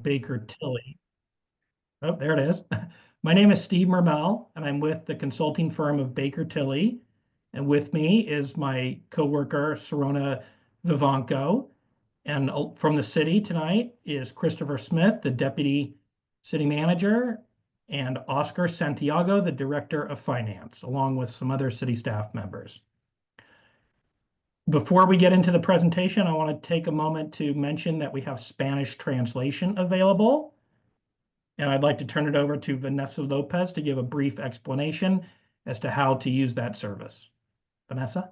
Baker Tilly. Oh, there it is. My name is Steve Mermel, and I'm with the consulting firm of Baker Tilly. And with me is my coworker, Serona Vivanco. And from the city tonight is Christopher Smith, the deputy city manager, and Oscar Santiago, the director of finance, along with some other city staff members. Before we get into the presentation, I want to take a moment to mention that we have Spanish translation available. And I'd like to turn it over to Vanessa Lopez to give a brief explanation as to how to use that service. Vanessa?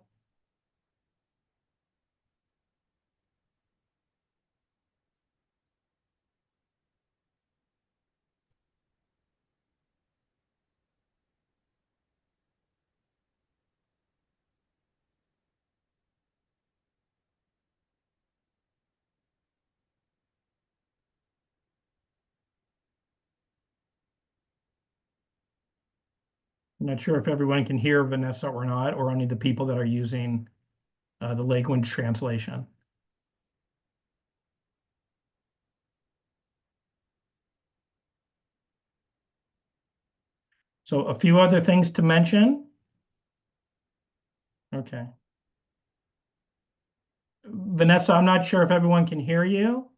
I'm not sure if everyone can hear Vanessa or not, or only the people that are using the language translation. So a few other things to mention. Okay. Vanessa, I'm not sure if everyone can hear you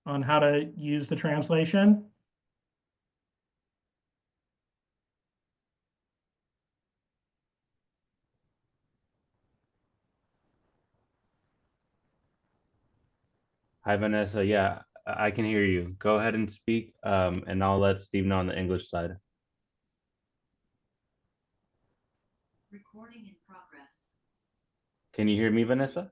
on how to use the translation. Hi, Vanessa. Yeah, I can hear you. Go ahead and speak, and I'll let Steve know on the English side. Recording in progress. Can you hear me, Vanessa?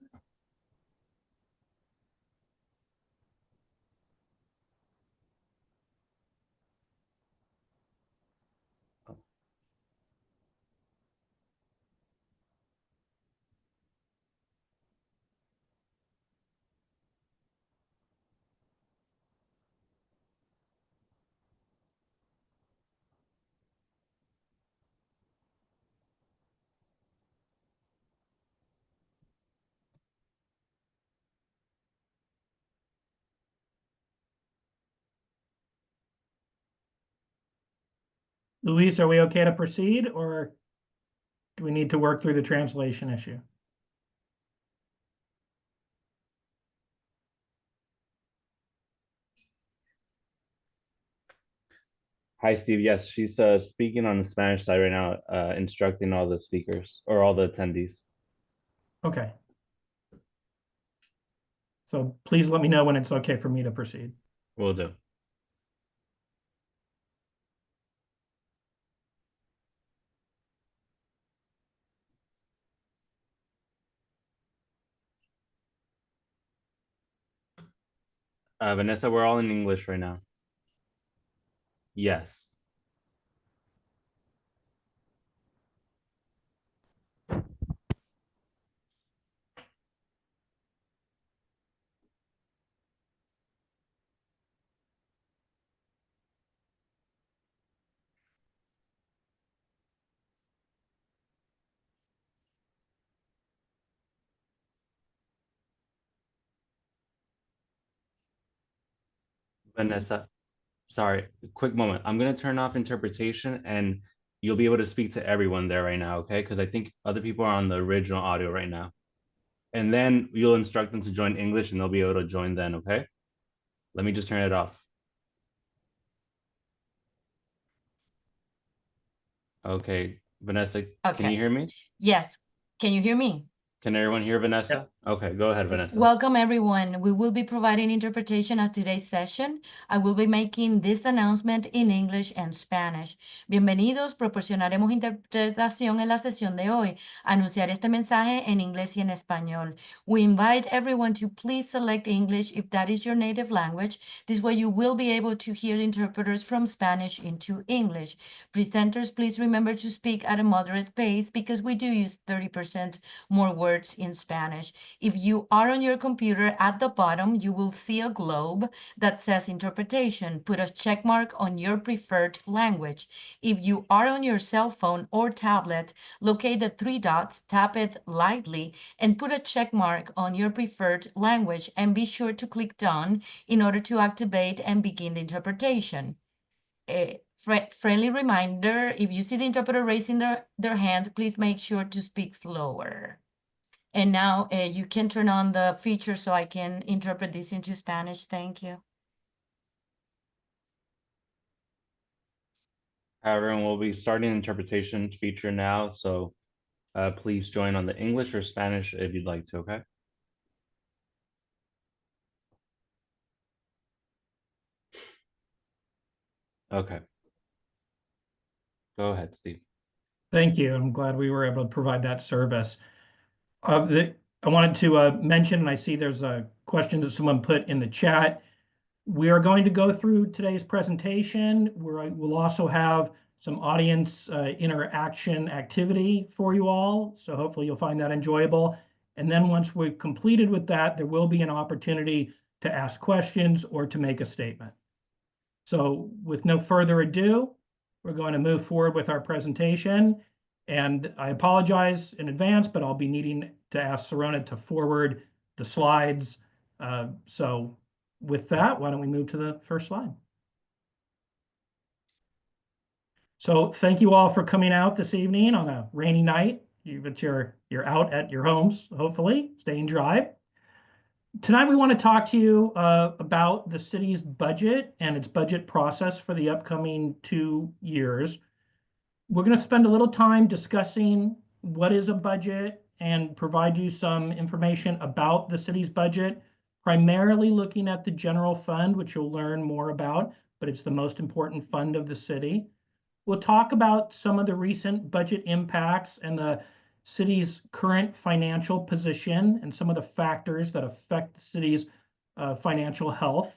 Luis, are we okay to proceed, or do we need to work through the translation issue? Hi, Steve. Yes, she's speaking on the Spanish side right now, instructing all the speakers or all the attendees. Okay. So please let me know when it's okay for me to proceed. Will do. Vanessa, we're all in English right now. Yes. Vanessa, sorry, quick moment. I'm gonna turn off interpretation and you'll be able to speak to everyone there right now, okay? Because I think other people are on the original audio right now. And then you'll instruct them to join English and they'll be able to join then, okay? Let me just turn it off. Okay, Vanessa, can you hear me? Yes. Can you hear me? Can everyone hear Vanessa? Okay, go ahead, Vanessa. Welcome, everyone. We will be providing interpretation of today's session. I will be making this announcement in English and Spanish. Bienvenidos, proporcionaremos interpretación en la sesión de hoy. Anunciar este mensaje en inglés y en español. We invite everyone to please select English if that is your native language. This way you will be able to hear interpreters from Spanish into English. Presenters, please remember to speak at a moderate pace because we do use 30% more words in Spanish. If you are on your computer, at the bottom, you will see a globe that says interpretation. Put a check mark on your preferred language. If you are on your cell phone or tablet, locate the three dots, tap it lightly, and put a check mark on your preferred language, and be sure to click done in order to activate and begin the interpretation. A friendly reminder, if you see the interpreter raising their hand, please make sure to speak slower. And now you can turn on the feature so I can interpret this into Spanish. Thank you. Everyone, we'll be starting the interpretation feature now, so please join on the English or Spanish if you'd like to, okay? Okay. Go ahead, Steve. Thank you. I'm glad we were able to provide that service. I wanted to mention, and I see there's a question that someone put in the chat. We are going to go through today's presentation where we'll also have some audience interaction activity for you all. So hopefully you'll find that enjoyable. And then once we've completed with that, there will be an opportunity to ask questions or to make a statement. So with no further ado, we're going to move forward with our presentation. And I apologize in advance, but I'll be needing to ask Sirona to forward the slides. So with that, why don't we move to the first slide? So thank you all for coming out this evening on a rainy night. You're out at your homes, hopefully, staying dry. Tonight we want to talk to you about the city's budget and its budget process for the upcoming 2 years. We're going to spend a little time discussing what is a budget and provide you some information about the city's budget, primarily looking at the general fund, which you'll learn more about, but it's the most important fund of the city. We'll talk about some of the recent budget impacts and the city's current financial position and some of the factors that affect the city's financial health.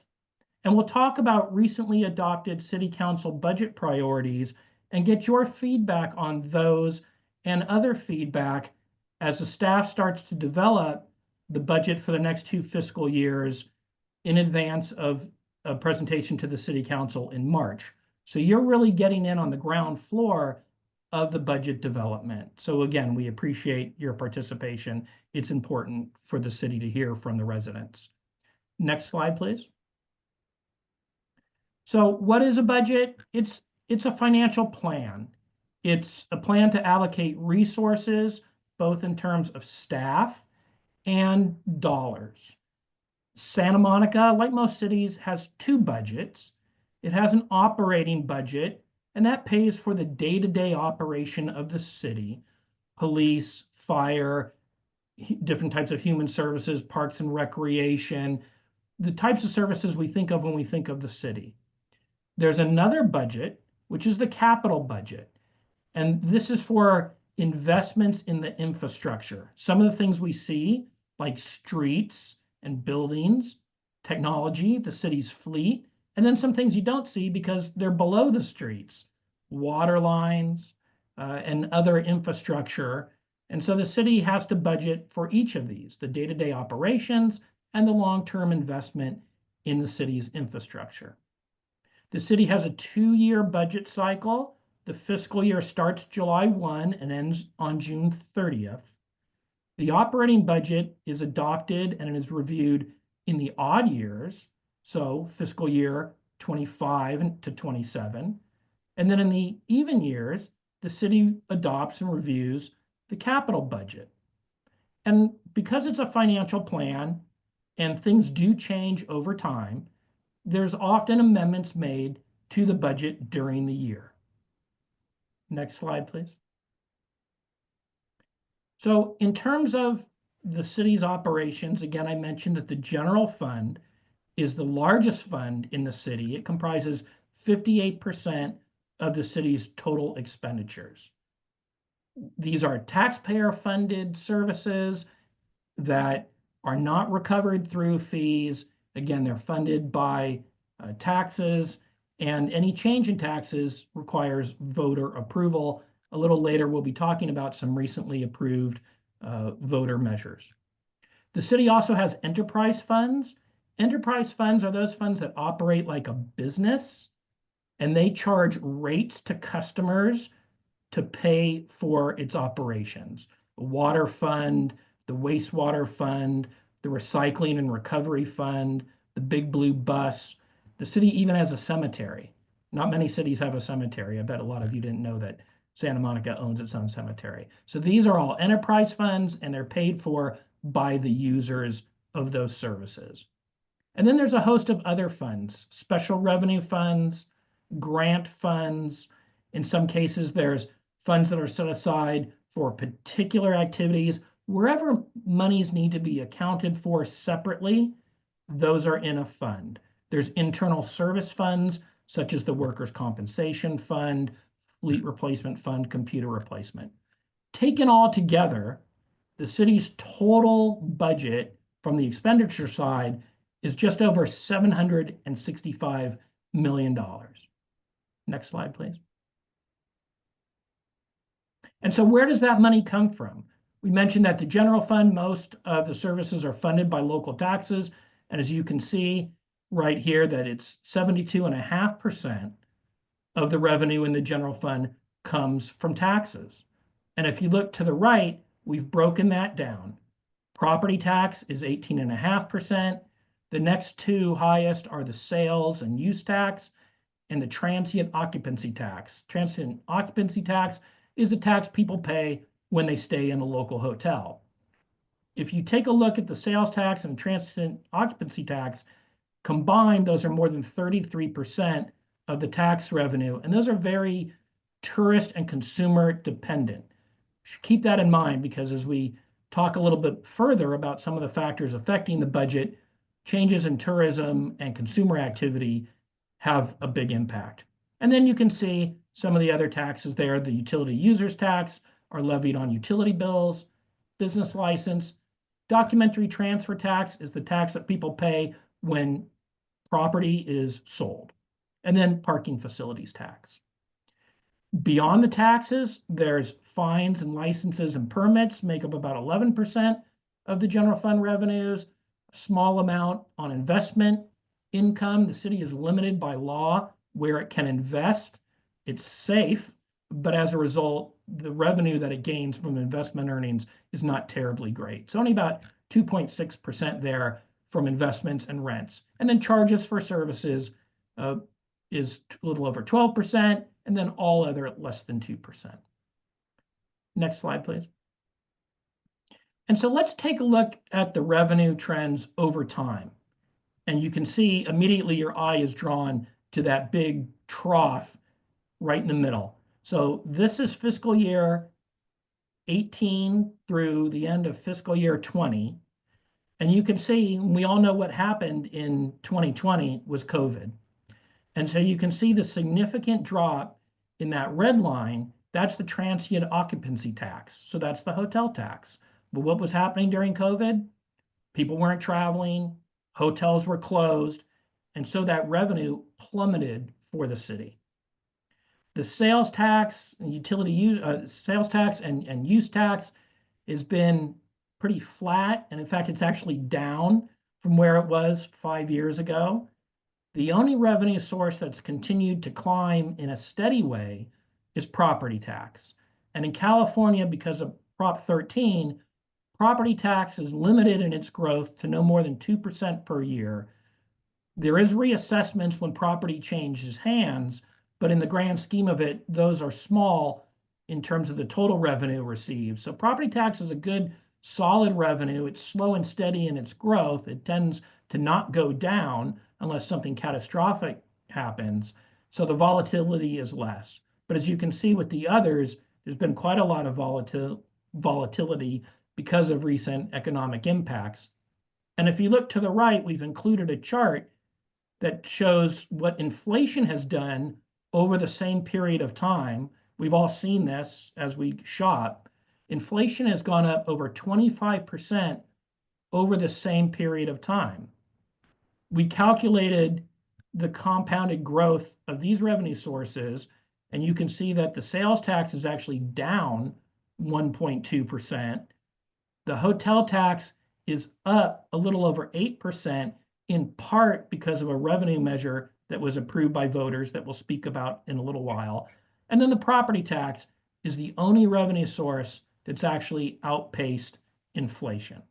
And we'll talk about recently adopted city council budget priorities and get your feedback on those and other feedback as the staff starts to develop the budget for the next 2 fiscal years in advance of a presentation to the city council in March. So you're really getting in on the ground floor of the budget development. So again, we appreciate your participation. It's important for the city to hear from the residents. Next slide, please. So what is a budget? It's a financial plan. It's a plan to allocate resources, both in terms of staff and dollars. Santa Monica, like most cities, has 2 budgets. It has an operating budget, and that pays for the day-to-day operation of the city: police, fire, different types of human services, parks and recreation, the types of services we think of when we think of the city. There's another budget, which is the capital budget. And this is for investments in the infrastructure. Some of the things we see, like streets and buildings, technology, the city's fleet, and then some things you don't see because they're below the streets, water lines, and other infrastructure. And so the city has to budget for each of these, the day-to-day operations and the long-term investment in the city's infrastructure. The city has a 2-year budget cycle. The fiscal year starts July 1 and ends on June 30th. The operating budget is adopted and it is reviewed in the odd years, so fiscal year 25 to 27. And then in the even years, the city adopts and reviews the capital budget. And because it's a financial plan and things do change over time, there's often amendments made to the budget during the year. Next slide, please. So in terms of the city's operations, again, I mentioned that the general fund is the largest fund in the city. It comprises 58% of the city's total expenditures. These are taxpayer-funded services that are not recovered through fees. Again, they're funded by taxes, and any change in taxes requires voter approval. A little later, we'll be talking about some recently approved voter measures. The city also has enterprise funds. Enterprise funds are those funds that operate like a business, and they charge rates to customers to pay for its operations. The water fund, the wastewater fund, the recycling and recovery fund, the Big Blue Bus. The city even has a cemetery. Not many cities have a cemetery. I bet a lot of you didn't know that Santa Monica owns its own cemetery. So these are all enterprise funds, and they're paid for by the users of those services. And then there's a host of other funds, special revenue funds, grant funds. In some cases, there's funds that are set aside for particular activities. Wherever monies need to be accounted for separately, those are in a fund. There's internal service funds, such as the Workers' Compensation Fund, Fleet Replacement Fund, Computer Replacement. Taken all together, the city's total budget from the expenditure side is just over $765 million. Next slide, please. And so where does that money come from? We mentioned that the general fund, most of the services are funded by local taxes. And as you can see right here, that it's 72.5% of the revenue in the general fund comes from taxes. And if you look to the right, we've broken that down. Property tax is 18.5%. The next two highest are the sales and use tax and the transient occupancy tax. Transient occupancy tax is the tax people pay when they stay in a local hotel. If you take a look at the sales tax and transient occupancy tax, combined, those are more than 33% of the tax revenue, and those are very tourist and consumer dependent. Keep that in mind, because as we talk a little bit further about some of the factors affecting the budget, changes in tourism and consumer activity have a big impact. And then you can see some of the other taxes there. The utility users tax are levied on utility bills, business license. Documentary transfer tax is the tax that people pay when property is sold. And then parking facilities tax. Beyond the taxes, there's fines and licenses and permits make up about 11% of the general fund revenues. A small amount on investment income. The city is limited by law where it can invest. It's safe, but as a result, the revenue that it gains from investment earnings is not terribly great. It's only about 2.6% there from investments and rents. And then charges for services is a little over 12%, and then all other at less than 2%. Next slide, please. And so let's take a look at the revenue trends over time. And you can see immediately your eye is drawn to that big trough right in the middle. So this is fiscal year 18 through the end of fiscal year 20. And you can see, we all know what happened in 2020 was COVID. And so you can see the significant drop in that red line. That's the transient occupancy tax. So that's the hotel tax. But what was happening during COVID? People weren't traveling, hotels were closed, and so that revenue plummeted for the city. The sales tax and sales tax and use tax has been pretty flat, and in fact, it's actually down from where it was 5 years ago. The only revenue source that's continued to climb in a steady way is property tax. And in California, because of Prop 13, property tax is limited in its growth to no more than 2% per year. There is reassessments when property changes hands, but in the grand scheme of it, those are small in terms of the total revenue received. So property tax is a good, solid revenue. It's slow and steady in its growth. It tends to not go down unless something catastrophic happens. So the volatility is less. But as you can see with the others, there's been quite a lot of volatility because of recent economic impacts. And if you look to the right, we've included a chart that shows what inflation has done over the same period of time. We've all seen this as we shop. Inflation has gone up over 25% over the same period of time. We calculated the compounded growth of these revenue sources, and you can see that the sales tax is actually down 1.2%. The hotel tax is up a little over 8%, in part because of a revenue measure that was approved by voters that we'll speak about in a little while. And then the property tax is the only revenue source that's actually outpaced inflation.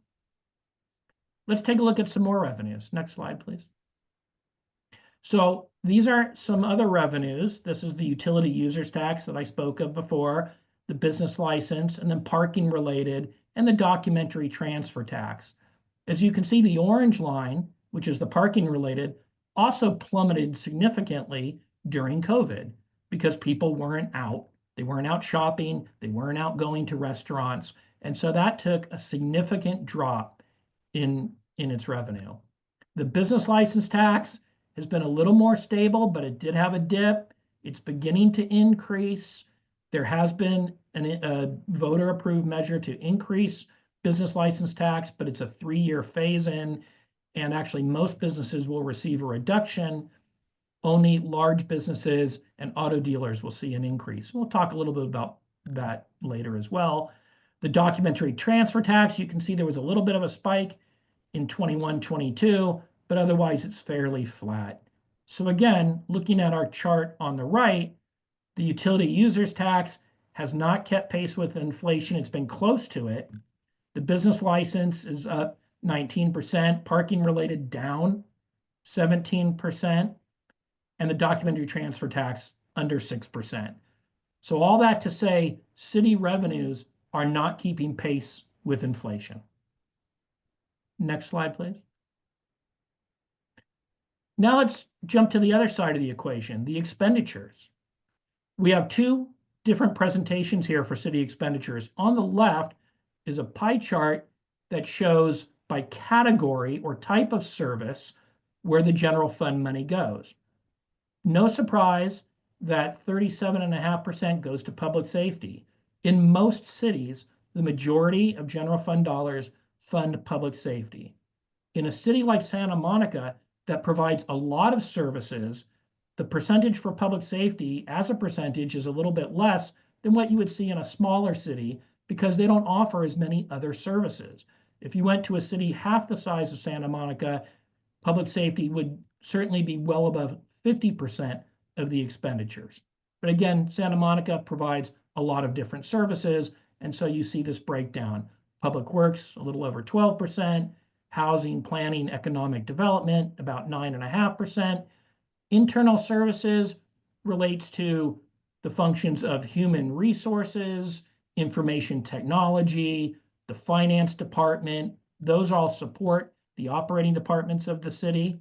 Let's take a look at some more revenues. Next slide, please. So these are some other revenues. This is the utility users tax that I spoke of before, the business license, and then parking related, and the documentary transfer tax. As you can see, the orange line, which is the parking related, also plummeted significantly during COVID because people weren't out. They weren't out shopping. They weren't out going to restaurants. And so that took a significant drop in its revenue. The business license tax has been a little more stable, but it did have a dip. It's beginning to increase. There has been a voter-approved measure to increase business license tax, but it's a 3-year phase-in, and actually most businesses will receive a reduction. Only large businesses and auto dealers will see an increase. We'll talk a little bit about that later as well. The documentary transfer tax, you can see there was a little bit of a spike in 21-22, but otherwise it's fairly flat. So again, looking at our chart on the right, the utility users tax has not kept pace with inflation. It's been close to it. The business license is up 19%, parking related down 17%, and the documentary transfer tax under 6%. So all that to say, city revenues are not keeping pace with inflation. Next slide, please. Now let's jump to the other side of the equation, the expenditures. We have two different presentations here for city expenditures. On the left is a pie chart that shows by category or type of service where the general fund money goes. No surprise that 37.5% goes to public safety. In most cities, the majority of general fund dollars fund public safety. In a city like Santa Monica that provides a lot of services, the percentage for public safety as a percentage is a little bit less than what you would see in a smaller city because they don't offer as many other services. If you went to a city half the size of Santa Monica, public safety would certainly be well above 50% of the expenditures. But again, Santa Monica provides a lot of different services, and so you see this breakdown. Public Works, a little over 12%, housing, planning, economic development, about 9.5%. Internal services relates to the functions of human resources, information technology, the finance department. Those all support the operating departments of the city.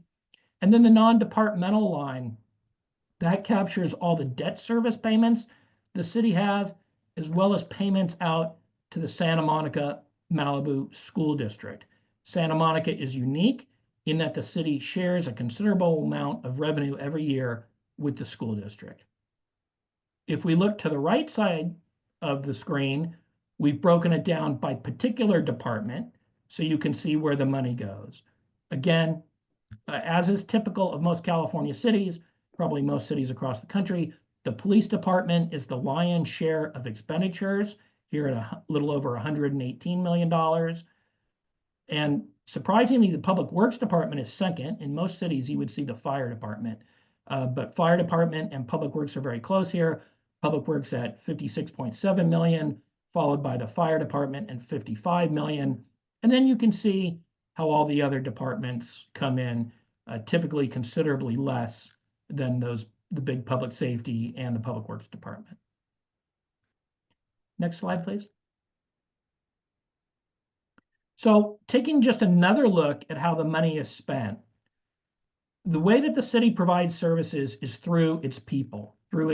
And then the non-departmental line, that captures all the debt service payments the city has, as well as payments out to the Santa Monica Malibu School District. Santa Monica is unique in that the city shares a considerable amount of revenue every year with the school district. If we look to the right side of the screen, we've broken it down by particular department so you can see where the money goes. Again, as is typical of most California cities, probably most cities across the country, the police department is the lion's share of expenditures, here at a little over $118 million. And surprisingly, the Public Works Department is second. In most cities, you would see the fire department. But fire department and Public Works are very close here. Public Works at 56.7 million, followed by the fire department and 55 million. And then you can see how all the other departments come in, typically considerably less than the big public safety and the Public Works Department. Next slide, please. So taking just another look at how the money is spent, the way that the city provides services is through its people, through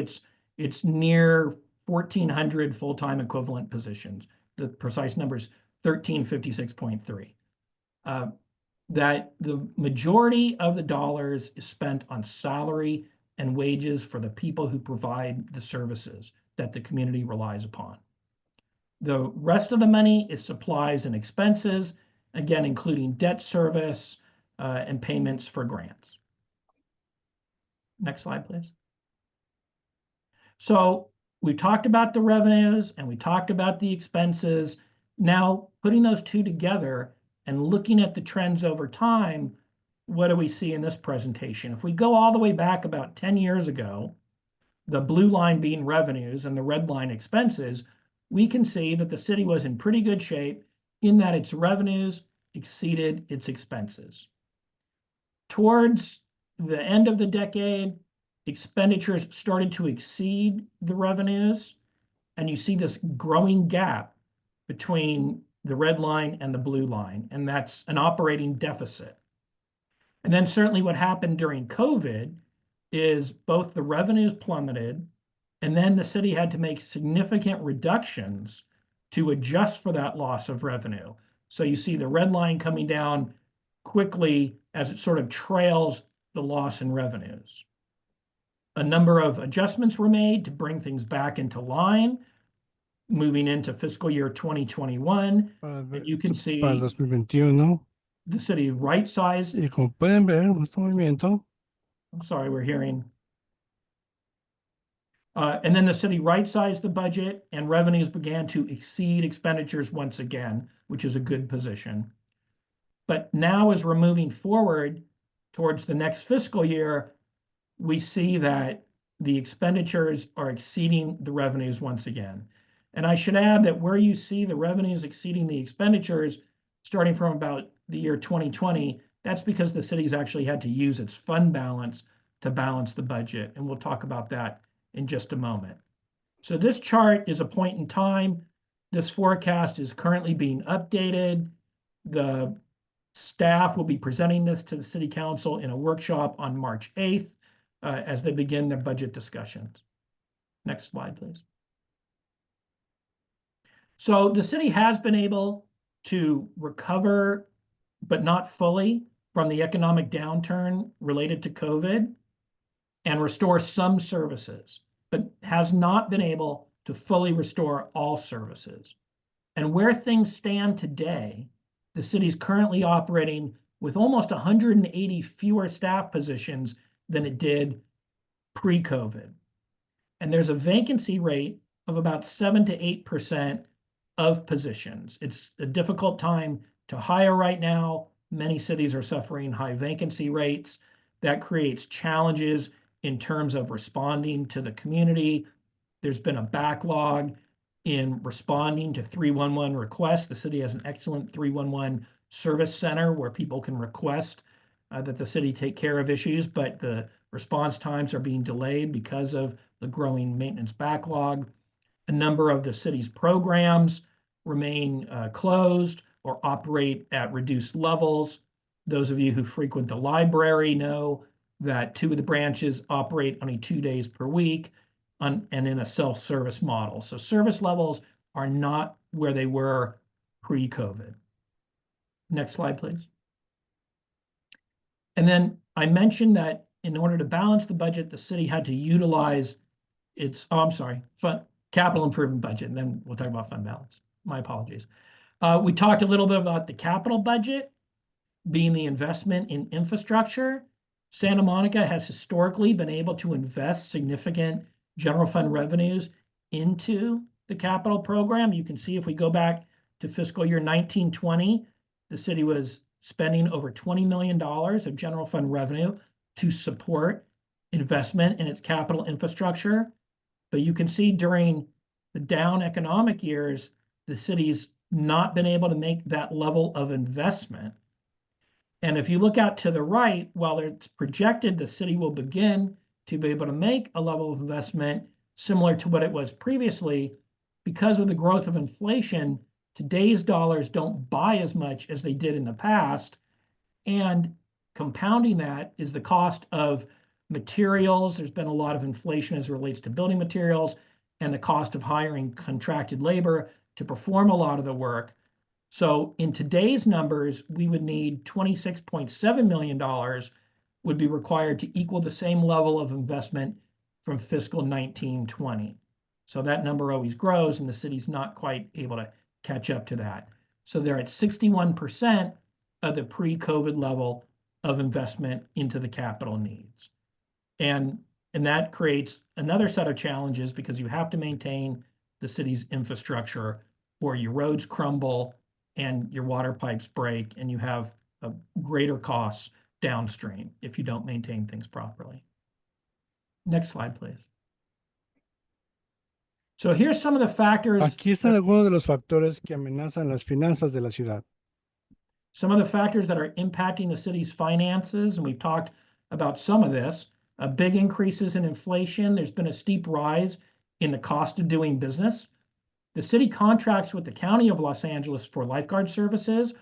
its near 1,400 full-time equivalent positions. The precise number is 1,356.3. That the majority of the dollars is spent on salary and wages for the people who provide the services that the community relies upon. The rest of the money is supplies and expenses, again, including debt service and payments for grants. Next slide, please. So we talked about the revenues and we talked about the expenses. Now, putting those two together And looking at the trends over time, what do we see in this presentation? If we go all the way back about 10 years ago, the blue line being revenues and the red line expenses, we can see that the city was in pretty good shape in that its revenues exceeded its expenses. Towards the end of the decade, expenditures started to exceed the revenues, and you see this growing gap between the red line and the blue line, and that's an operating deficit. And then certainly what happened during COVID is both the revenues plummeted, and then the city had to make significant reductions to adjust for that loss of revenue. So you see the red line coming down quickly as it sort of trails the loss in revenues. A number of adjustments were made to bring things back into line, moving into fiscal year 2021. And you can Para see 2021. the city right-sized. Y como pueden ver, nuestro movimiento I'm sorry, we're hearing. And then the city right-sized the budget and revenues began to exceed expenditures once again, which is a good position. But now as we're moving forward towards the next fiscal year, we see that the expenditures are exceeding the revenues once again. And I should add that where you see the revenues exceeding the expenditures, starting from about the year 2020, that's because the city's actually had to use its fund balance to balance the budget. And we'll talk about that in just a moment. So this chart is a point in time. This forecast is currently being updated. The staff will be presenting this to the City Council in a workshop on March 8th as they begin their budget discussions. Next slide, please. So the city has been able to recover, but not fully, from the economic downturn related to COVID and restore some services, but has not been able to fully restore all services. And where things stand today, the city's currently operating with almost 180 fewer staff positions than it did pre-COVID. And there's a vacancy rate of about 7 to 8% of positions. It's a difficult time to hire right now. Many cities are suffering high vacancy rates. That creates challenges in terms of responding to the community. There's been a backlog in responding to 311 requests. The city has an excellent 311 service center where people can request that the city take care of issues, but the response times are being delayed because of the growing maintenance backlog. A number of the city's programs remain closed or operate at reduced levels. Those of you who frequent the library know that 2 of the branches operate only 2 days per week and in a self-service model. So service levels are not where they were pre-COVID. Next slide, please. And then I mentioned that in order to balance the budget, the city had to utilize its, capital improvement budget, and then we'll talk about fund balance. My apologies. We talked a little bit about the capital budget being the investment in infrastructure. Santa Monica has historically been able to invest significant general fund revenues into the capital program. You can see if we go back to fiscal year 1920, the city was spending over $20 million of general fund revenue to support investment in its capital infrastructure. But you can see during the down economic years, the city's not been able to make that level of investment. And if you look out to the right, while it's projected the city will begin to be able to make a level of investment similar to what it was previously, because of the growth of inflation, today's dollars don't buy as much as they did in the past. And compounding that is the cost of materials. There's been a lot of inflation as it relates to building materials and the cost of hiring contracted labor to perform a lot of the work. So in today's numbers, we would need $26.7 million would be required to equal the same level of investment from fiscal 1920. So that number always grows and the city's not quite able to catch up to that. So they're at 61% of the pre-COVID level of investment into the capital needs. And that creates another set of challenges because you have to maintain the city's infrastructure or your roads crumble and your water pipes break and you have a greater costs downstream if you don't maintain things properly. Next slide, please. So here's some of the factors. Aquí están algunos de los factores que amenazan las finanzas de la ciudad. Some of the factors that are impacting the city's finances, and we've talked about some of this, big increases in inflation. There's been a steep rise in the cost of doing business. The city contracts with the County of Los Angeles for lifeguard services,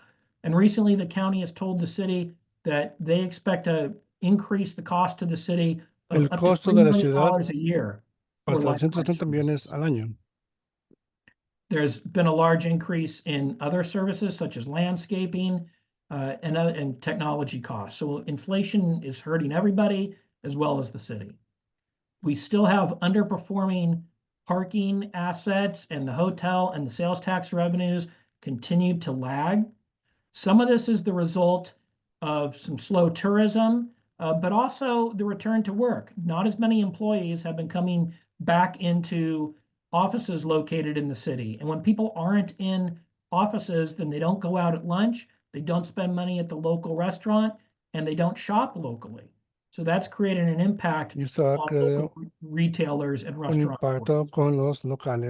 and recently the county has told the city that they expect to increase the cost to the city of El up to costo $3 de la million ciudad a year for Hasta lifeguard 170 millones services. al año. There's been a large increase in other services such as landscaping and technology costs. So inflation is hurting everybody as well as the city. We still have underperforming parking assets, and the hotel and the sales tax revenues continue to lag. Some of this is the result of some slow tourism, but also the return to work. Not as many employees have been coming back into offices located in the city. And when people aren't in offices, then they don't go out at lunch, they don't spend money at the local restaurant, and they don't shop locally. So that's created an impact Y esto ha on creado local retailers and un restaurant impacto owners. con los locales.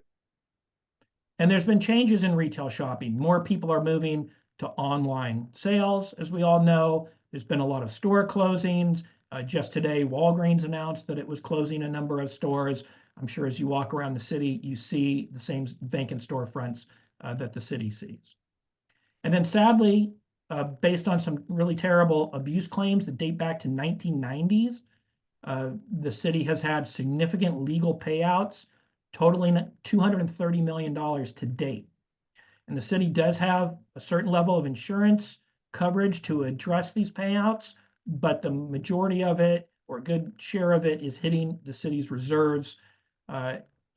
And there's been changes in retail shopping. More people are moving to online sales. As we all know, there's been a lot of store closings. Just today, Walgreens announced that it was closing a number of stores. I'm sure as you walk around the city, you see the same vacant storefronts that the city sees. And then sadly, based on some really terrible abuse claims that date back to 1990s, the city has had significant legal payouts totaling $230 million to date. And the city does have a certain level of insurance coverage to address these payouts, but the majority of it, or a good share of it, is hitting the city's reserves.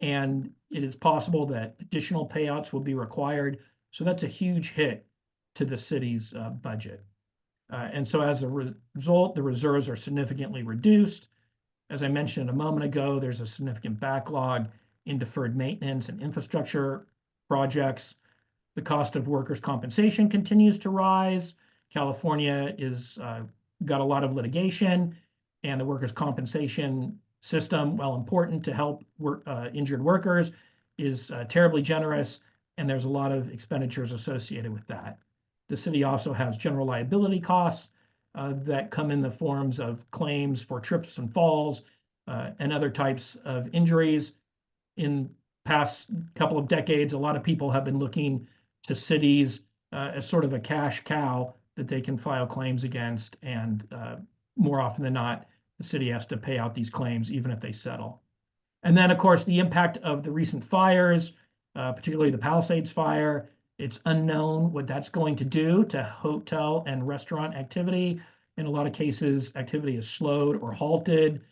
And it is possible that additional payouts will be required. So that's a huge hit to the city's budget. And so as a result, the reserves are significantly reduced. As I mentioned a moment ago, there's a significant backlog in deferred maintenance and infrastructure projects. The cost of workers' compensation continues to rise. California is got a lot of litigation, and the workers' compensation system, while important to help injured workers, is terribly generous, and there's a lot of expenditures associated with that. The city also has general liability costs that come in the forms of claims for trips and falls and other types of injuries. In past couple of decades, a lot of people have been looking to cities as sort of a cash cow that they can file claims against, and more often than not, the city has to pay out these claims even if they settle. And then, of course, the impact of the recent fires, particularly the Palisades fire. It's unknown what that's going to do to hotel and restaurant activity. In a lot of cases, activity is slowed or halted.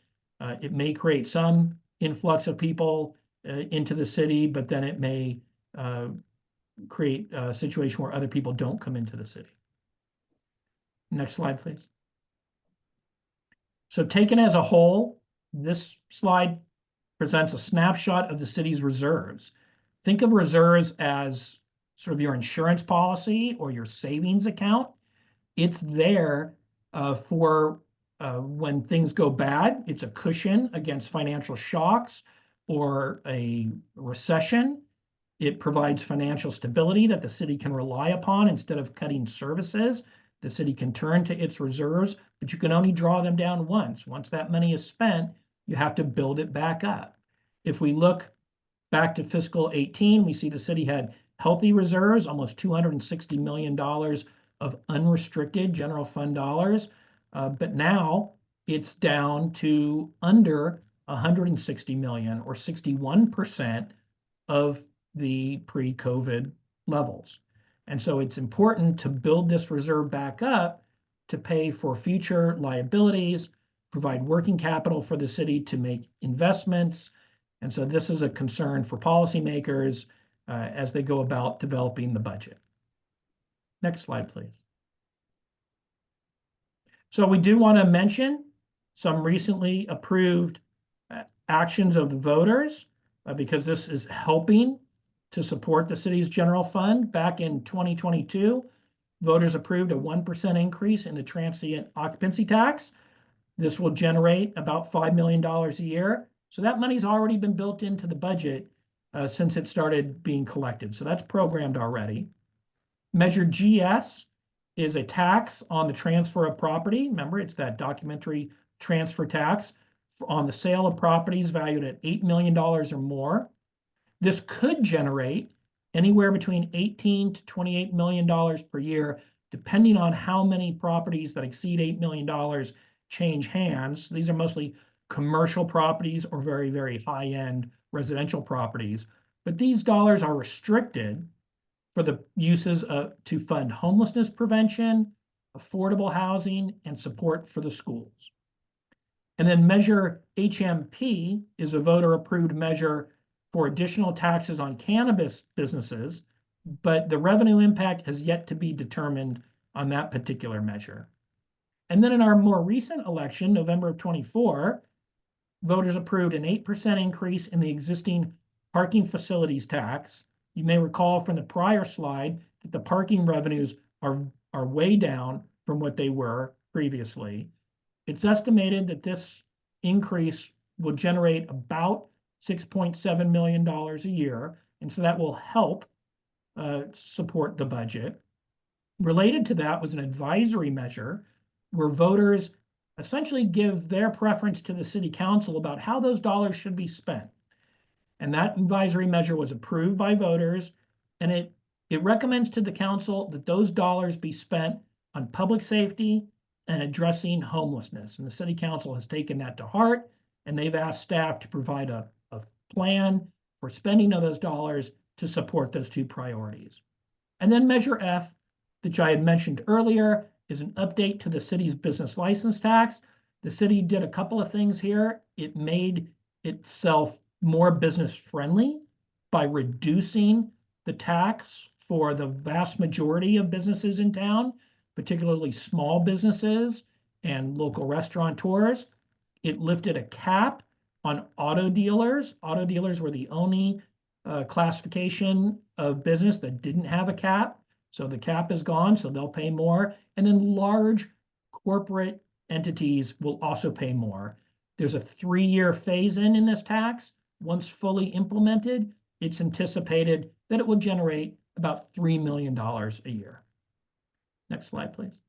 It may create some influx of people into the city, but then it may create a situation where other people don't come into the city. Next slide, please. So taken as a whole, this slide presents a snapshot of the city's reserves. Think of reserves as sort of your insurance policy or your savings account. It's there for when things go bad. It's a cushion against financial shocks or a recession. It provides financial stability that the city can rely upon instead of cutting services. The city can turn to its reserves, but you can only draw them down once. Once that money is spent, you have to build it back up. If we look back to fiscal 18, we see the city had healthy reserves, almost $260 million of unrestricted general fund dollars. But now it's down to under 160 million, or 61% of the pre-COVID levels. And so it's important to build this reserve back up to pay for future liabilities, provide working capital for the city to make investments. And so this is a concern for policymakers as they go about developing the budget. Next slide, please. So we do want to mention some recently approved actions of the voters because this is helping to support the city's general fund. Back in 2022, voters approved a 1% increase in the transient occupancy tax. This will generate about $5 million a year. So that money's already been built into the budget since it started being collected. So that's programmed already. Measure GS is a tax on the transfer of property. Remember, it's that documentary transfer tax on the sale of properties valued at $8 million or more. This could generate anywhere between $18 to $28 million per year, depending on how many properties that exceed $8 million change hands. These are mostly commercial properties or very, very high-end residential properties. But these dollars are restricted for the uses to fund homelessness prevention, affordable housing, and support for the schools. And then Measure HMP is a voter-approved measure for additional taxes on cannabis businesses, but the revenue impact has yet to be determined on that particular measure. And then in our more recent election, November of 24, voters approved an 8% increase in the existing parking facilities tax. You may recall from the prior slide that the parking revenues are way down from what they were previously. It's estimated that this increase will generate about $6.7 million a year, and so that will help support the budget. Related to that was an advisory measure where voters essentially give their preference to the city council about how those dollars should be spent. And that advisory measure was approved by voters, and it recommends to the council that those dollars be spent on public safety and addressing homelessness. And the city council has taken that to heart, and they've asked staff to provide a plan for spending of those dollars to support those two priorities. And then Measure F, which I had mentioned earlier, is an update to the city's business license tax. The city did a couple of things here. It made itself more business friendly by reducing the tax for the vast majority of businesses in town, particularly small businesses and local restaurateurs. It lifted a cap on auto dealers. Auto dealers were the only classification of business that didn't have a cap. So the cap is gone, so they'll pay more. And then large corporate entities will also pay more. There's a 3-year phase-in in this tax. Once fully implemented, it's anticipated that it will generate about $3 million a year. Next slide, please.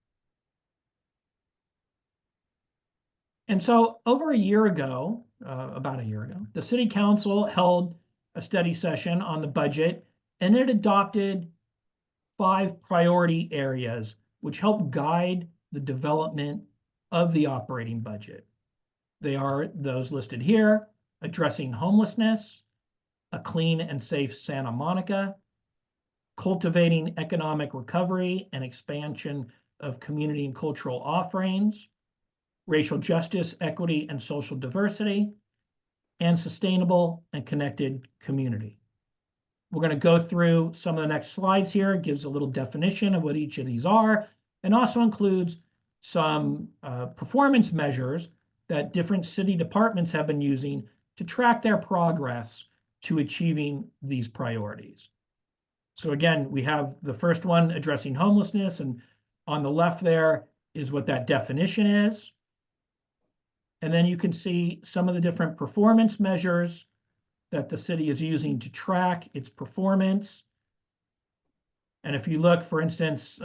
And so over a year ago, about a year ago, the city council held a study session on the budget, and it adopted 5 priority areas which help guide the development of the operating budget. They are those listed here: addressing homelessness, a clean and safe Santa Monica, cultivating economic recovery and expansion of community and cultural offerings, racial justice, equity, and social diversity, and sustainable and connected community. We're going to go through some of the next slides here. It gives a little definition of what each of these are, and also includes some performance measures that different city departments have been using to track their progress to achieving these priorities. So again, we have the first one, addressing homelessness, and on the left there is what that definition is. And then you can see some of the different performance measures that the city is using to track its performance. And if you look, for instance,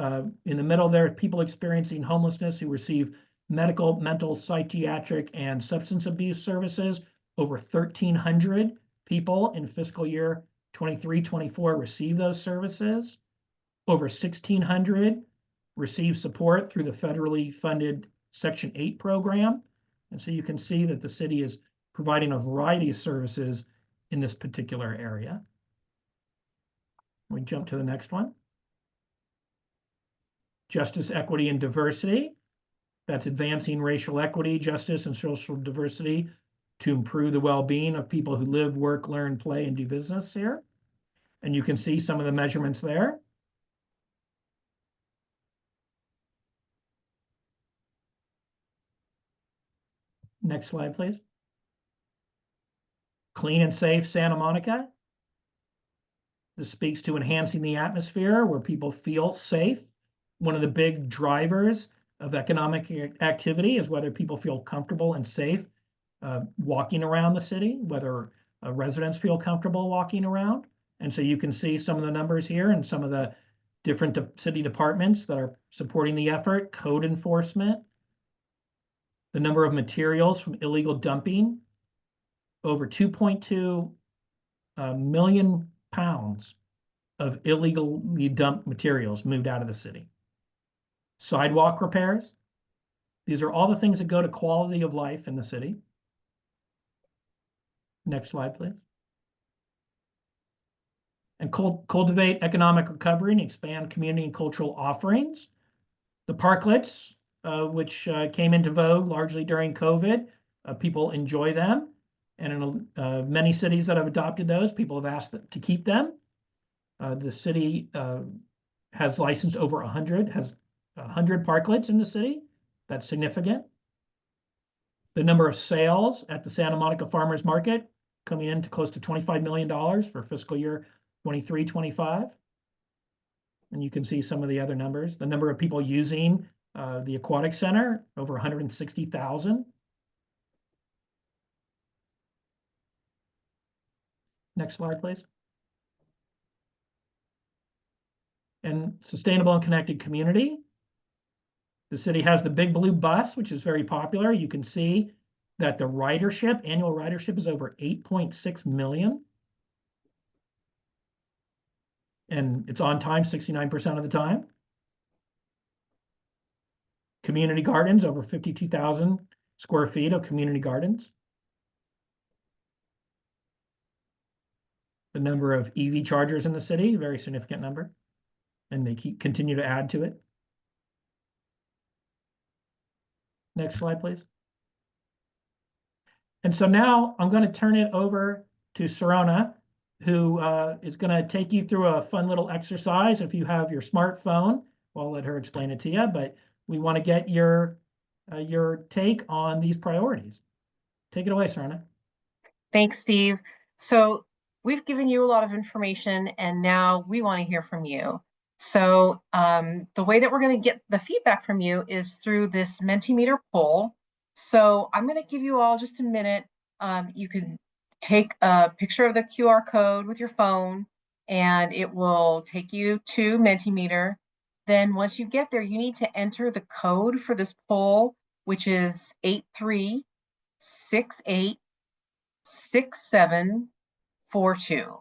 in the middle there, people experiencing homelessness who receive medical, mental, psychiatric, and substance abuse services, over 1,300 people in fiscal year 23-24 receive those services. Over 1,600 receive support through the federally funded Section 8 program. And so you can see that the city is providing a variety of services in this particular area. We jump to the next one. Justice, equity, and diversity. That's advancing racial equity, justice, and social diversity to improve the well-being of people who live, work, learn, play, and do business here. And you can see some of the measurements there. Next slide, please. Clean and safe Santa Monica. This speaks to enhancing the atmosphere where people feel safe. One of the big drivers of economic activity is whether people feel comfortable and safe walking around the city, whether residents feel comfortable walking around. And so you can see some of the numbers here and some of the different city departments that are supporting the effort, code enforcement, the number of materials from illegal dumping, over 2.2 million pounds of illegally dumped materials moved out of the city. Sidewalk repairs. These are all the things that go to quality of life in the city. Next slide, please. And cultivate economic recovery and expand community and cultural offerings. The parklets, which came into vogue largely during COVID, people enjoy them. And in many cities that have adopted those, people have asked to keep them. The city has licensed over 100, has 100 parklets in the city. That's significant. The number of sales at the Santa Monica Farmers Market coming in to close to $25 million for fiscal year 23-25. And you can see some of the other numbers. The number of people using the Aquatic Center, over 160,000. Next slide, please. And sustainable and connected community. The city has the Big Blue Bus, which is very popular. You can see that the ridership, annual ridership, is over 8.6 million. And it's on time 69% of the time. Community gardens, over 52,000 square feet of community gardens. The number of EV chargers in the city, very significant number. And they continue to add to it. Next slide, please. And so now I'm going to turn it over to Sirona, who is going to take you through a fun little exercise. If you have your smartphone, well, I'll let her explain it to you, but we want to get your take on these priorities. Take it away, Sirona. Thanks, Steve. So we've given you a lot of information, and now we want to hear from you. So the way that we're going to get the feedback from you is through this Mentimeter poll. So I'm going to give you all just a minute. You can take a picture of the QR code with your phone, and it will take you to Mentimeter. Then once you get there, you need to enter the code for this poll, which is 83686742.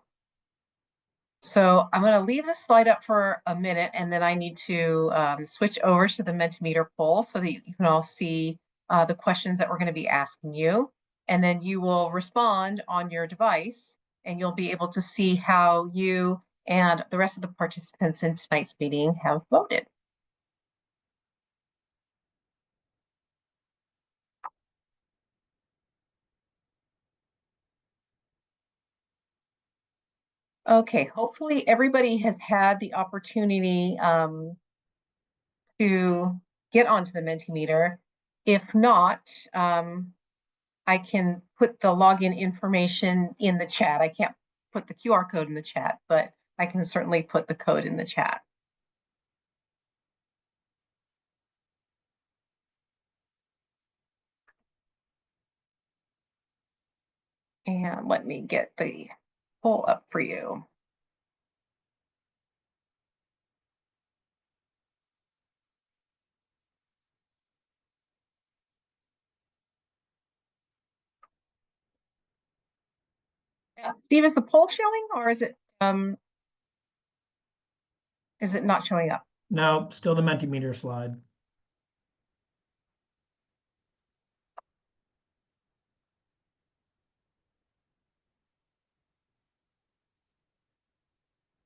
So I'm going to leave this slide up for a minute, and then I need to switch over to the Mentimeter poll so that you can all see the questions that we're going to be asking you. And then you will respond on your device, and you'll be able to see how you and the rest of the participants in tonight's meeting have voted. Okay, hopefully everybody has had the opportunity to get onto the Mentimeter. If not, I can put the login information in the chat. I can't put the QR code in the chat, but I can certainly put the code in the chat. And let me get the poll up for you. Steve, is the poll showing, or is it not showing up? No, still the Mentimeter slide.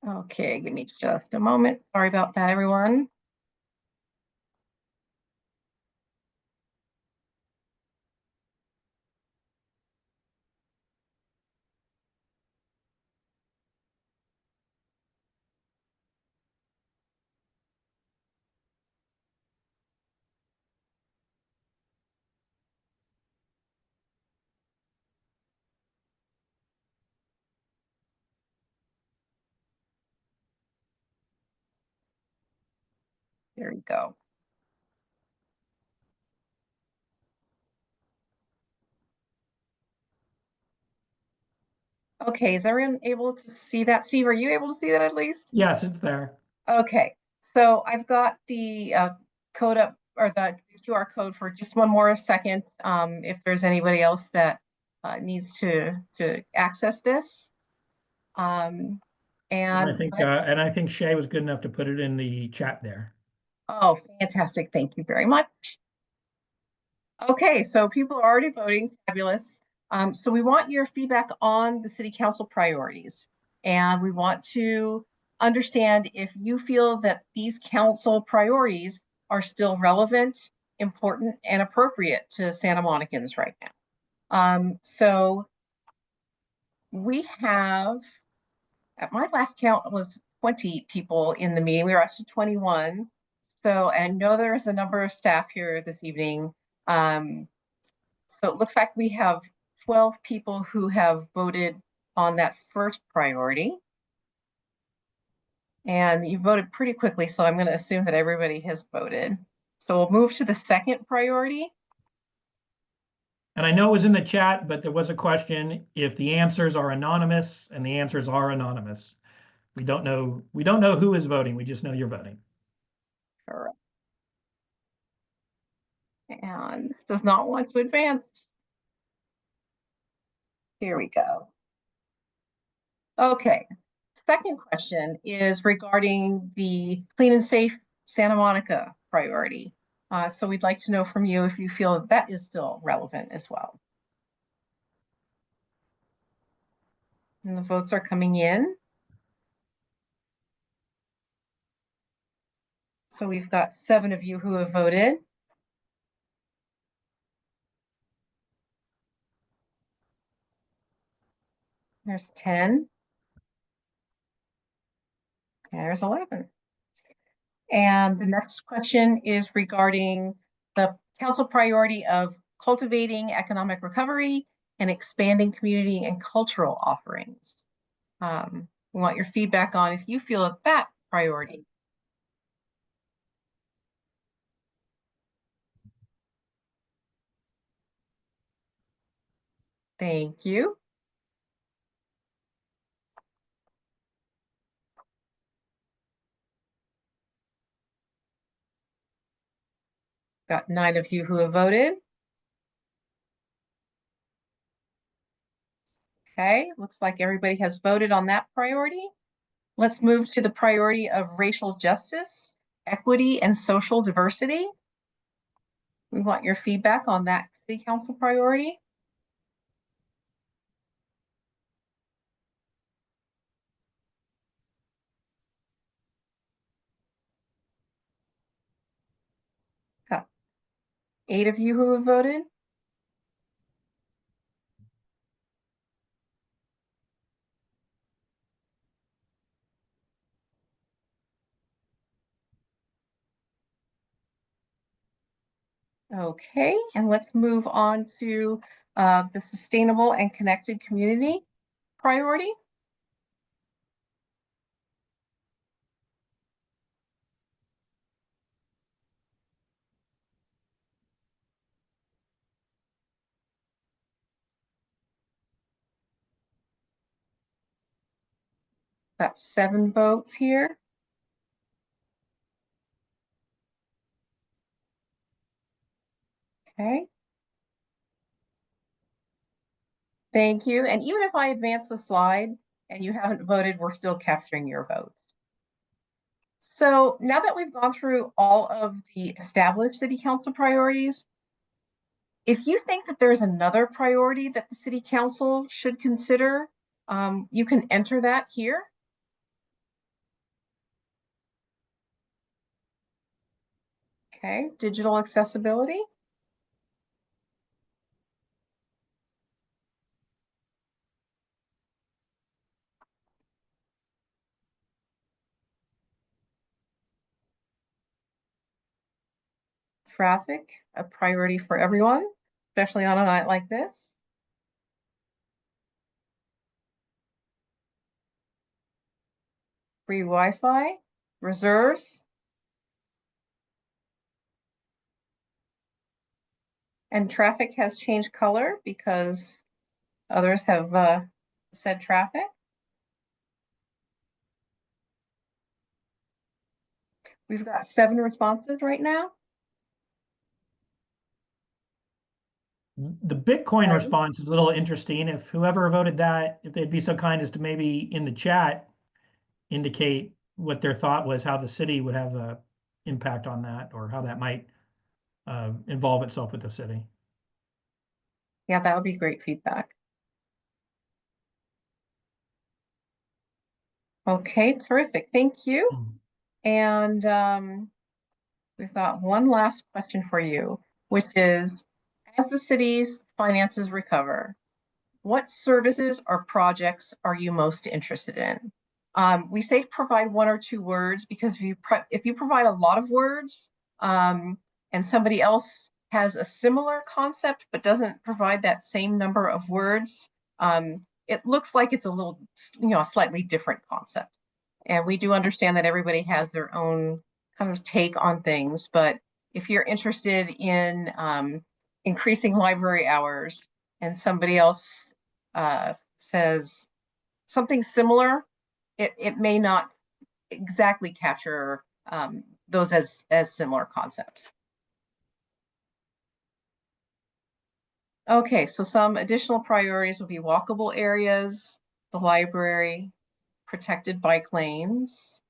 Okay, give me just a moment. Sorry about that, everyone. There you go. Okay, is everyone able to see that? Steve, are you able to see that at least? Yes, it's there. Okay, so I've got the code up, or the QR code for just one more second, if there's anybody else that needs to access this. And And I think Shay was good enough to put it in the chat there. oh, fantastic. Thank you very much. Okay, so people are already voting. Fabulous. So we want your feedback on the city council priorities. And we want to understand if you feel that these council priorities are still relevant, important, and appropriate to Santa Monicans right now. So we have, at my last count was 20 people in the meeting. We were actually 21. So I know there's a number of staff here this evening. So it looks like we have 12 people who have voted on that first priority. And you voted pretty quickly, so I'm going to assume that everybody has voted. So we'll move to the second priority. And I know it was in the chat, but there was a question if the answers are anonymous, and the answers are anonymous. We don't know who is voting. We just know you're voting. Correct. And does not want to advance. Here we go. Okay. Second question is regarding the clean and safe Santa Monica priority. So we'd like to know from you if you feel that that is still relevant as well. And the votes are coming in. So we've got 7 of you who have voted. There's 10. There's 11. And the next question is regarding the council priority of cultivating economic recovery and expanding community and cultural offerings. We want your feedback on if you feel that priority. Thank you. Got 9 of you who have voted. Okay, looks like everybody has voted on that priority. Let's move to the priority of racial justice, equity, and social diversity. We want your feedback on that city council priority. Got 8 of you who have voted. Okay, and let's move on to the sustainable and connected community priority. Got 7 votes here. Okay. Thank you. And even if I advance the slide and you haven't voted, we're still capturing your vote. So now that we've gone through all of the established city council priorities, if you think that there's another priority that the city council should consider, you can enter that here. Okay, digital accessibility. Traffic, a priority for everyone, especially on a night like this. Free Wi-Fi, reserves, And traffic has changed color because others have said traffic. We've got 7 responses right now. The Bitcoin Right. response is a little interesting. If whoever voted that, if they'd be so kind as to maybe in the chat indicate what their thought was, how the city would have a impact on that, or how that might involve itself with the city. Yeah, that would be great feedback. Okay, terrific. Thank you. And we've got one last question for you, which is, as the city's finances recover, what services or projects are you most interested in? We say provide 1 or 2 words because if you provide a lot of words and somebody else has a similar concept but doesn't provide that same number of words, it looks like it's a little, a slightly different concept. And we do understand that everybody has their own kind of take on things, but if you're interested in increasing library hours and somebody else says something similar, it may not exactly capture those as similar concepts. Okay, so some additional priorities would be walkable areas, the library, protected bike lanes,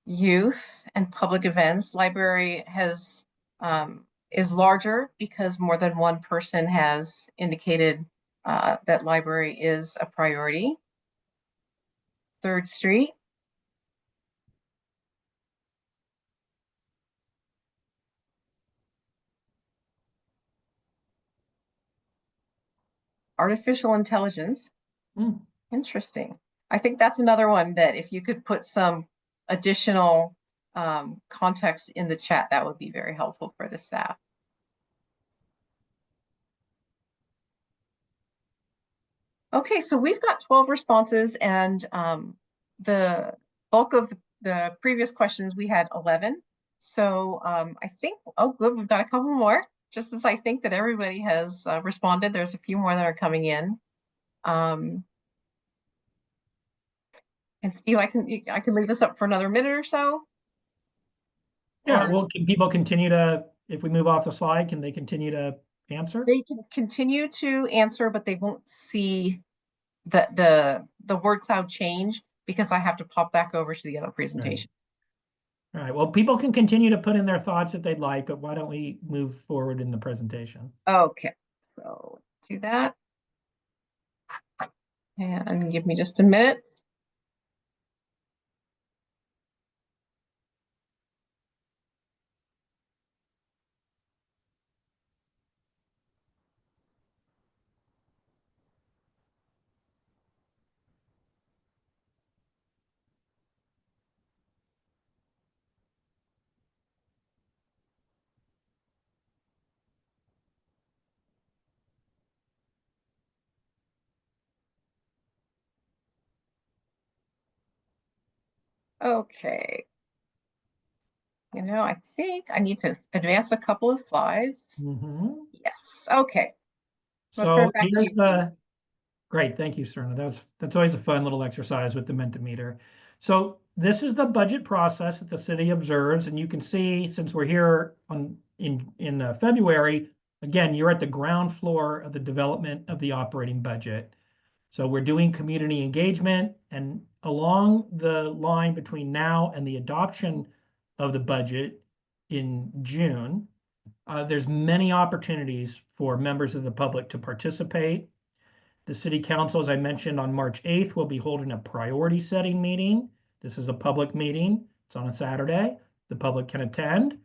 youth and public events. Library has is larger because more than one person has indicated that library is a priority. 3rd Street. Artificial intelligence. Interesting. I think that's another one that if you could put some additional context in the chat, that would be very helpful for the staff. Okay, so we've got 12 responses, and the bulk of the previous questions we had 11. So I think, oh good, we've got a couple more. Just as I think that everybody has responded, there's a few more that are coming in. And Steve, I can leave this up for another minute or so. Yeah, Or well, can people continue to, if we move off the slide, can they continue to answer? they can continue to answer, but they won't see the word cloud change because I have to pop back over to the other presentation. All right, well, people can continue to put in their thoughts if they'd like, but why don't we move forward in the presentation? Okay, so let's do that. And give me just a minute. Okay. I think I need to advance a couple of slides. Yes, okay. I'll turn So it back to you, here's Steve. the, great, thank you, Serena. That's always a fun little exercise with the Mentimeter. So this is the budget process that the city observes, and you can see since we're here in February, again, you're at the ground floor of the development of the operating budget. So we're doing community engagement, and along the line between now and the adoption of the budget in June, there's many opportunities for members of the public to participate. The city council, as I mentioned, on March 8th, will be holding a priority setting meeting. This is a public meeting. It's on a Saturday. The public can attend.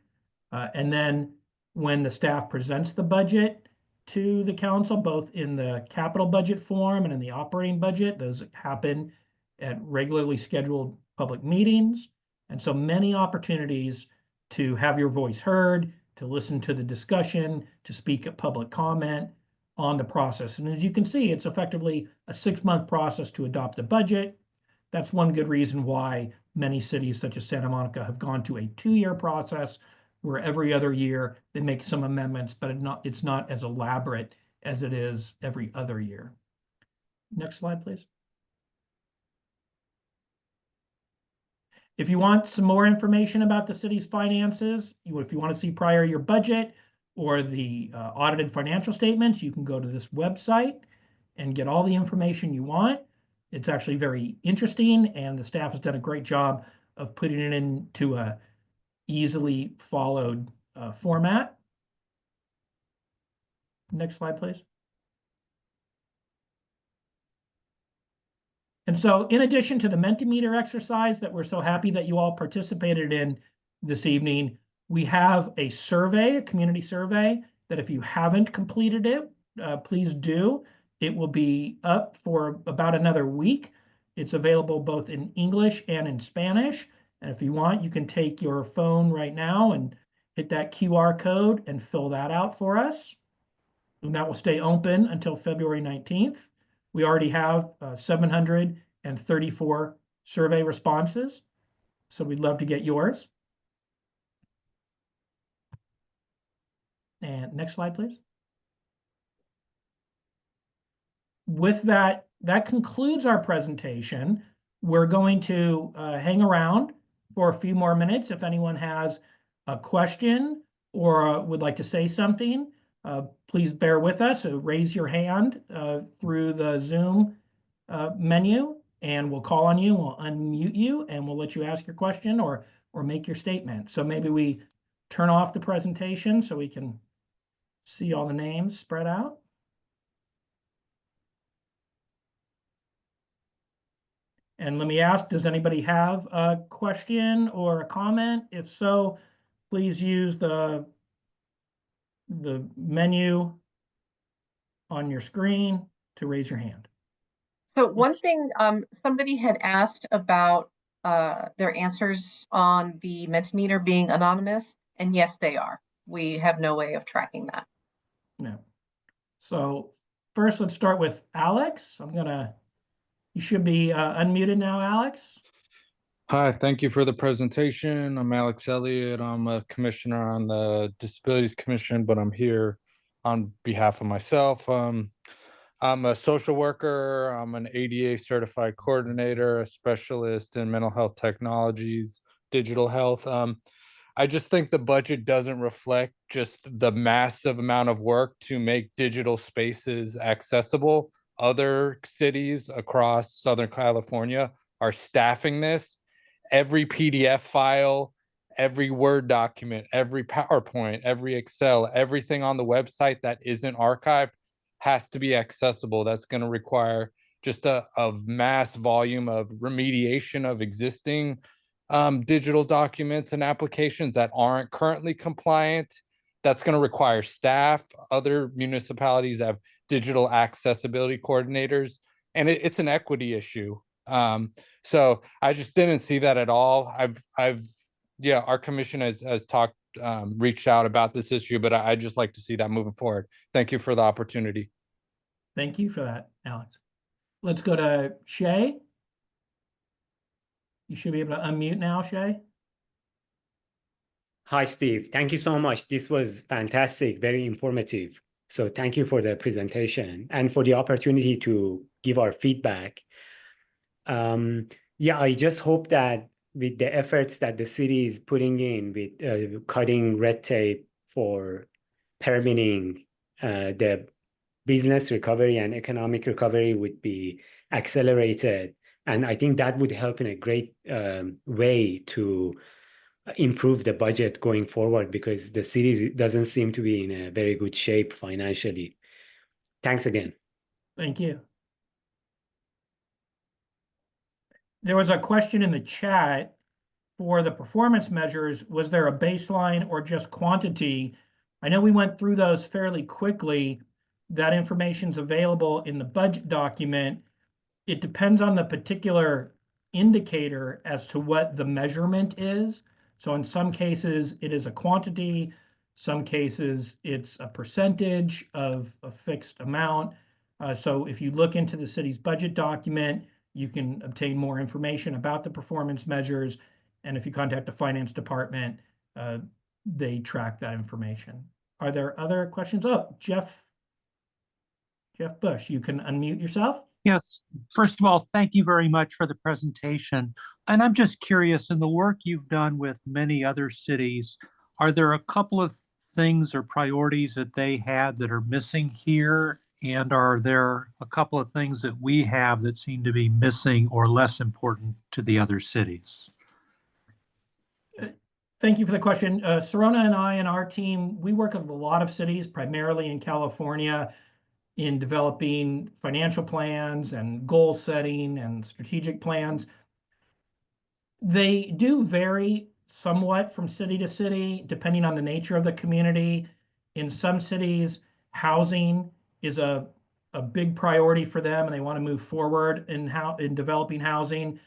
And then when the staff presents the budget to the council, both in the capital budget form and in the operating budget, those happen at regularly scheduled public meetings. And so many opportunities to have your voice heard, to listen to the discussion, to speak at public comment on the process. And as you can see, it's effectively a 6-month process to adopt a budget. That's one good reason why many cities such as Santa Monica have gone to a 2-year process where every other year they make some amendments, but it's not as elaborate as it is every other year. Next slide, please. If you want some more information about the city's finances, if you want to see prior year budget or the audited financial statements, you can go to this website and get all the information you want. It's actually very interesting, and the staff has done a great job of putting it into a easily followed format. Next slide, please. And so in addition to the Mentimeter exercise that we're so happy that you all participated in this evening, we have a survey, a community survey, that if you haven't completed it, please do. It will be up for about another week. It's available both in English and in Spanish. And if you want, you can take your phone right now and hit that QR code and fill that out for us. And that will stay open until February 19th. We already have 734 survey responses, so we'd love to get yours. And next slide, please. With that, that concludes our presentation. We're going to hang around for a few more minutes. If anyone has a question or would like to say something, please bear with us. So raise your hand through the Zoom menu, and we'll call on you, we'll unmute you, and we'll let you ask your question or make your statement. So maybe we turn off the presentation so we can see all the names spread out. And let me ask, does anybody have a question or a comment? If so, please use the menu on your screen to raise your hand. So one thing, somebody had asked about their answers on the Mentimeter being anonymous, and yes, they are. We have no way of tracking that. No. So first, let's start with Alex. You should be unmuted now, Alex. Hi, thank you for the presentation. I'm Alex Elliott. I'm a commissioner on the Disabilities Commission, but I'm here on behalf of myself. I'm a social worker. I'm an ADA certified coordinator, a specialist in mental health technologies, digital health. I just think the budget doesn't reflect just the massive amount of work to make digital spaces accessible. Other cities across Southern California are staffing this. Every PDF file, every Word document, every PowerPoint, every Excel, everything on the website that isn't archived has to be accessible. That's going to require just a mass volume of remediation of existing digital documents and applications that aren't currently compliant. That's going to require staff. Other municipalities have digital accessibility coordinators, and it's an equity issue. So I just didn't see that at all. Our commission has talked, reached out about this issue, but I just like to see that moving forward. Thank you for the opportunity. Thank you for that, Alex. Let's go to Shay. You should be able to unmute now, Shay. Hi, Steve. Thank you so much. This was fantastic, very informative. So thank you for the presentation and for the opportunity to give our feedback. I just hope that with the efforts that the city is putting in with cutting red tape for permitting, the business recovery and economic recovery would be accelerated. And I think that would help in a great way to improve the budget going forward, because the city doesn't seem to be in a very good shape financially. Thanks again. Thank you. There was a question in the chat for the performance measures. Was there a baseline or just quantity? I know we went through those fairly quickly. That information's available in the budget document. It depends on the particular indicator as to what the measurement is. So in some cases, it is a quantity. Some cases, it's a percentage of a fixed amount. So if you look into the city's budget document, you can obtain more information about the performance measures. And if you contact the finance department, they track that information. Are there other questions? Oh, Jeff Bush, you can unmute yourself. Yes, first of all, thank you very much for the presentation. And I'm just curious, in the work you've done with many other cities, are there a couple of things or priorities that they had that are missing here? And are there a couple of things that we have that seem to be missing or less important to the other cities? Thank you for the question. Sirona and I and our team, we work with a lot of cities, primarily in California, in developing financial plans and goal setting and strategic plans. They do vary somewhat from city to city, depending on the nature of the community. In some cities, housing is a big priority for them, and they want to move forward in developing housing.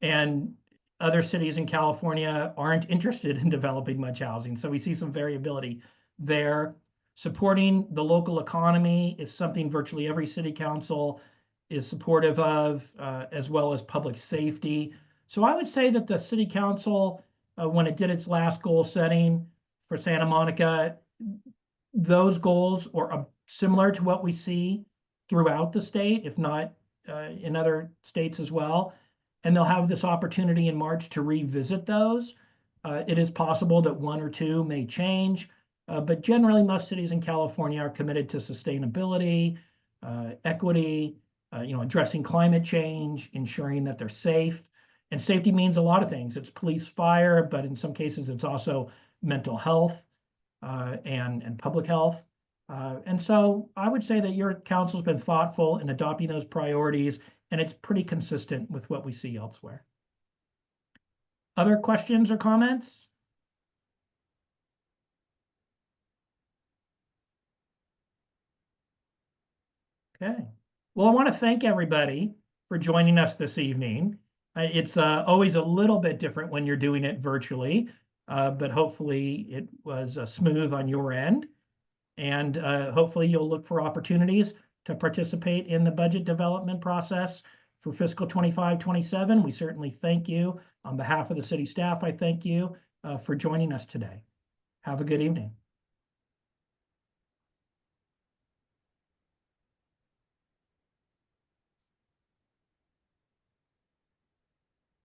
And other cities in California aren't interested in developing much housing. So we see some variability there. Supporting the local economy is something virtually every city council is supportive of, as well as public safety. So I would say that the city council, when it did its last goal setting for Santa Monica, those goals are similar to what we see throughout the state, if not in other states as well. And they'll have this opportunity in March to revisit those. It is possible that one or two may change, but generally most cities in California are committed to sustainability, equity, addressing climate change, ensuring that they're safe. And safety means a lot of things. It's police, fire, but in some cases it's also mental health and public health. And so I would say that your council's been thoughtful in adopting those priorities, and it's pretty consistent with what we see elsewhere. Other questions or comments? Okay. Well, I want to thank everybody for joining us this evening. It's always a little bit different when you're doing it virtually, but hopefully it was smooth on your end. And hopefully you'll look for opportunities to participate in the budget development process for fiscal 25-27. We certainly thank you. On behalf of the city staff, I thank you for joining us today. Have a good evening.